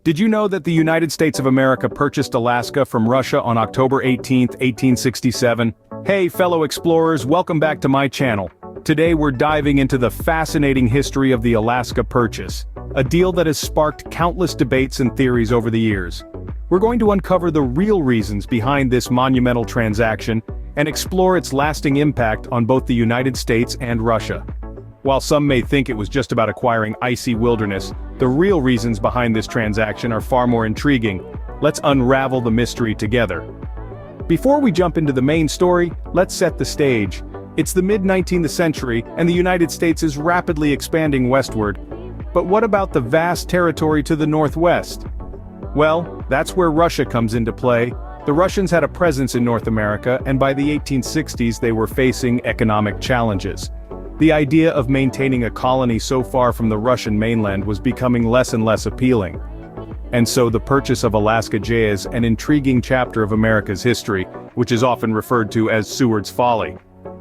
Did you know that the United States of America purchased Alaska from Russia on October 18, 1867? Hey fellow explorers, welcome back to my channel. Today we're diving into the fascinating history of the Alaska Purchase, a deal that has sparked countless debates and theories over the years. We're going to uncover the real reasons behind this monumental transaction and explore its lasting impact on both the United States and Russia. While some may think it was just about acquiring icy wilderness, the real reasons behind this transaction are far more intriguing. Let's unravel the mystery together. Before we jump into the main story, let's set the stage. It's the mid-19th century, and the United States is rapidly expanding westward. But what about the vast territory to the northwest? Well, that's where Russia comes into play. The Russians had a presence in North America, and by the 1860s they were facing economic challenges. The idea of maintaining a colony so far from the Russian mainland was becoming less and less appealing. And so the purchase of Alaska is an intriguing chapter of America's history, which is often referred to as Seward's Folly.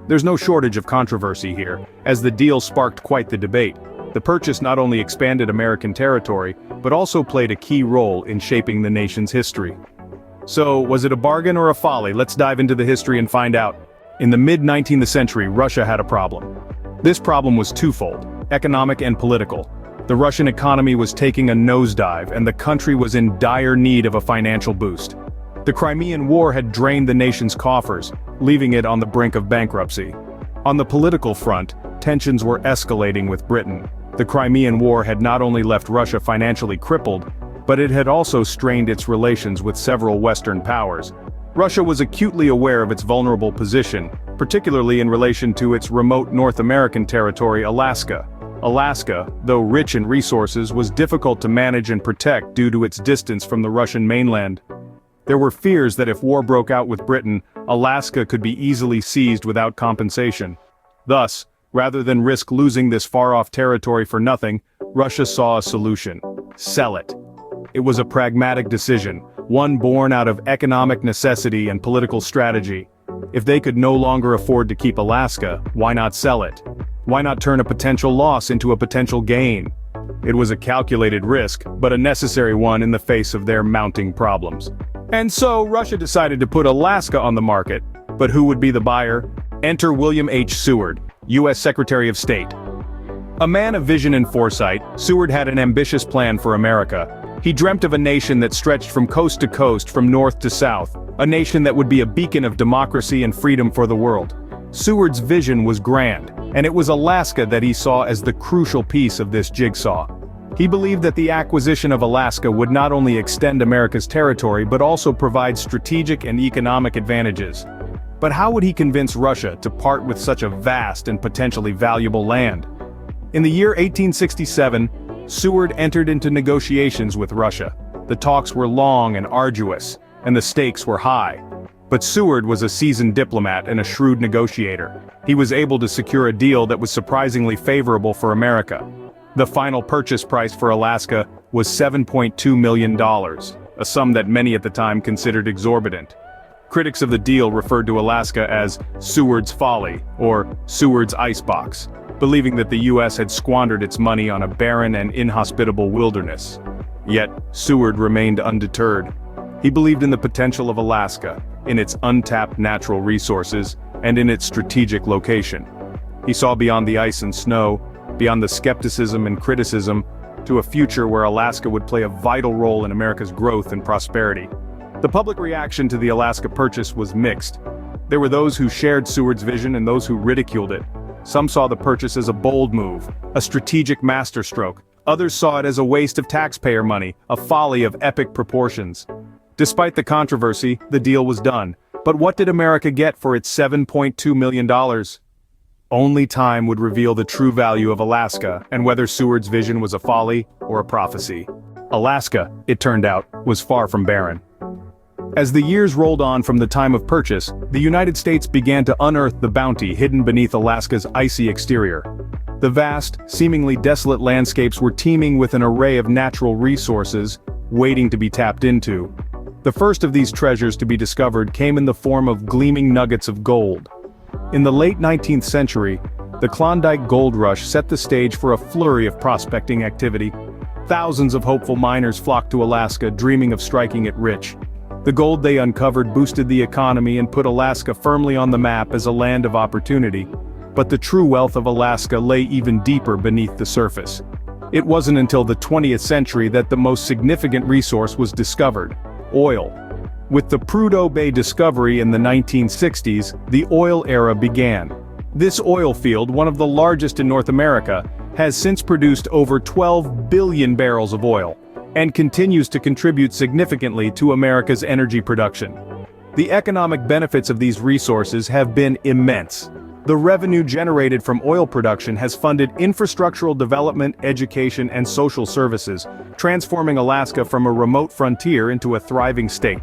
There's no shortage of controversy here, as the deal sparked quite the debate. The purchase not only expanded American territory, but also played a key role in shaping the nation's history. So, was it a bargain or a folly? Let's dive into the history and find out. In the mid-19th century, Russia had a problem. This problem was twofold, economic and political. The Russian economy was taking a nosedive, and the country was in dire need of a financial boost. The Crimean War had drained the nation's coffers, leaving it on the brink of bankruptcy. On the political front, tensions were escalating with Britain. The Crimean War had not only left Russia financially crippled, but it had also strained its relations with several Western powers. Russia was acutely aware of its vulnerable position, particularly in relation to its remote North American territory, Alaska. Alaska, though rich in resources, was difficult to manage and protect due to its distance from the Russian mainland. There were fears that if war broke out with Britain, Alaska could be easily seized without compensation. Thus, rather than risk losing this far-off territory for nothing, Russia saw a solution: sell it. It was a pragmatic decision, one born out of economic necessity and political strategy. If they could no longer afford to keep Alaska, why not sell it? Why not turn a potential loss into a potential gain? It was a calculated risk, but a necessary one in the face of their mounting problems. And so Russia decided to put Alaska on the market. But who would be the buyer? Enter William H. Seward, U.S. Secretary of State. A man of vision and foresight, Seward had an ambitious plan for America. He dreamt of a nation that stretched from coast to coast, from north to south, a nation that would be a beacon of democracy and freedom for the world. Seward's vision was grand, and it was Alaska that he saw as the crucial piece of this jigsaw. He believed that the acquisition of Alaska would not only extend America's territory but also provide strategic and economic advantages. But how would he convince Russia to part with such a vast and potentially valuable land? In the year 1867, Seward entered into negotiations with Russia. The talks were long and arduous, and the stakes were high. But Seward was a seasoned diplomat and a shrewd negotiator. He was able to secure a deal that was surprisingly favorable for America. The final purchase price for Alaska was $7.2 million, a sum that many at the time considered exorbitant. Critics of the deal referred to Alaska as Seward's Folly, or Seward's Icebox, believing that the U.S. had squandered its money on a barren and inhospitable wilderness. Yet, Seward remained undeterred. He believed in the potential of Alaska, in its untapped natural resources, and in its strategic location. He saw beyond the ice and snow, beyond the skepticism and criticism, to a future where Alaska would play a vital role in America's growth and prosperity. The public reaction to the Alaska Purchase was mixed. There were those who shared Seward's vision and those who ridiculed it. Some saw the purchase as a bold move, a strategic masterstroke. Others saw it as a waste of taxpayer money, a folly of epic proportions. Despite the controversy, the deal was done. But what did America get for its $7.2 million? Only time would reveal the true value of Alaska and whether Seward's vision was a folly or a prophecy. Alaska, it turned out, was far from barren. As the years rolled on from the time of purchase, the United States began to unearth the bounty hidden beneath Alaska's icy exterior. The vast, seemingly desolate landscapes were teeming with an array of natural resources, waiting to be tapped into. The first of these treasures to be discovered came in the form of gleaming nuggets of gold. In the late 19th century, the Klondike Gold Rush set the stage for a flurry of prospecting activity. Thousands of hopeful miners flocked to Alaska, dreaming of striking it rich. The gold they uncovered boosted the economy and put Alaska firmly on the map as a land of opportunity. But the true wealth of Alaska lay even deeper beneath the surface. It wasn't until the 20th century that the most significant resource was discovered: oil. With the Prudhoe Bay discovery in the 1960s, the oil era began. This oil field, one of the largest in North America, has since produced over 12 billion barrels of oil, and continues to contribute significantly to America's energy production. The economic benefits of these resources have been immense. The revenue generated from oil production has funded infrastructural development, education, and social services, transforming Alaska from a remote frontier into a thriving state.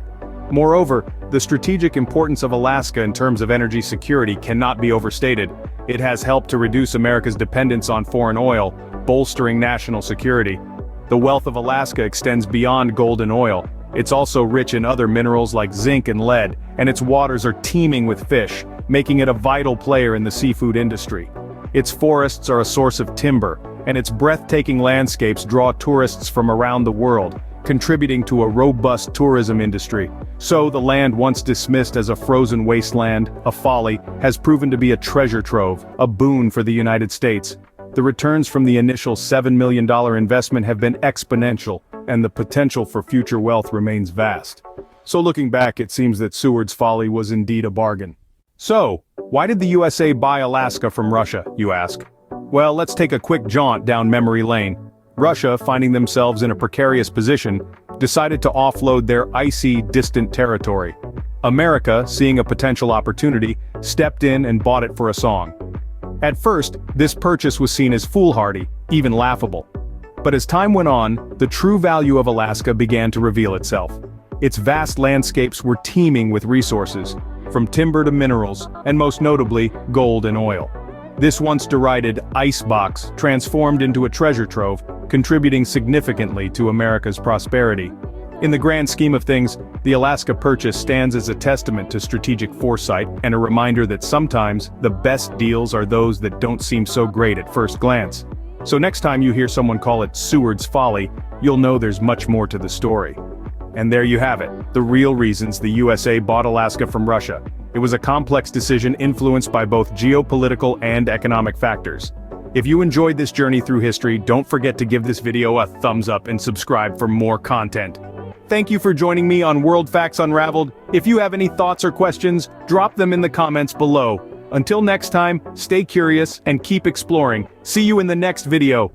Moreover, the strategic importance of Alaska in terms of energy security cannot be overstated. It has helped to reduce America's dependence on foreign oil, bolstering national security. The wealth of Alaska extends beyond gold and oil. It's also rich in other minerals like zinc and lead, and its waters are teeming with fish, making it a vital player in the seafood industry. Its forests are a source of timber, and its breathtaking landscapes draw tourists from around the world, contributing to a robust tourism industry. So the land once dismissed as a frozen wasteland, a folly, has proven to be a treasure trove, a boon for the United States. The returns from the initial $7 million investment have been exponential, and the potential for future wealth remains vast. So looking back, it seems that Seward's folly was indeed a bargain. So, why did the USA buy Alaska from Russia, you ask? Well, let's take a quick jaunt down memory lane. Russia, finding themselves in a precarious position, decided to offload their icy, distant territory. America, seeing a potential opportunity, stepped in and bought it for a song. At first, this purchase was seen as foolhardy, even laughable. But as time went on, the true value of Alaska began to reveal itself. Its vast landscapes were teeming with resources, from timber to minerals, and most notably, gold and oil. This once derided icebox transformed into a treasure trove, contributing significantly to America's prosperity. In the grand scheme of things, the Alaska purchase stands as a testament to strategic foresight and a reminder that sometimes the best deals are those that don't seem so great at first glance. So next time you hear someone call it Seward's folly, you'll know there's much more to the story. And there you have it, the real reasons the USA bought Alaska from Russia. It was a complex decision influenced by both geopolitical and economic factors. If you enjoyed this journey through history, don't forget to give this video a thumbs up and subscribe for more content. Thank you for joining me on World Facts Unraveled. If you have any thoughts or questions, drop them in the comments below. Until next time, stay curious and keep exploring. See you in the next video.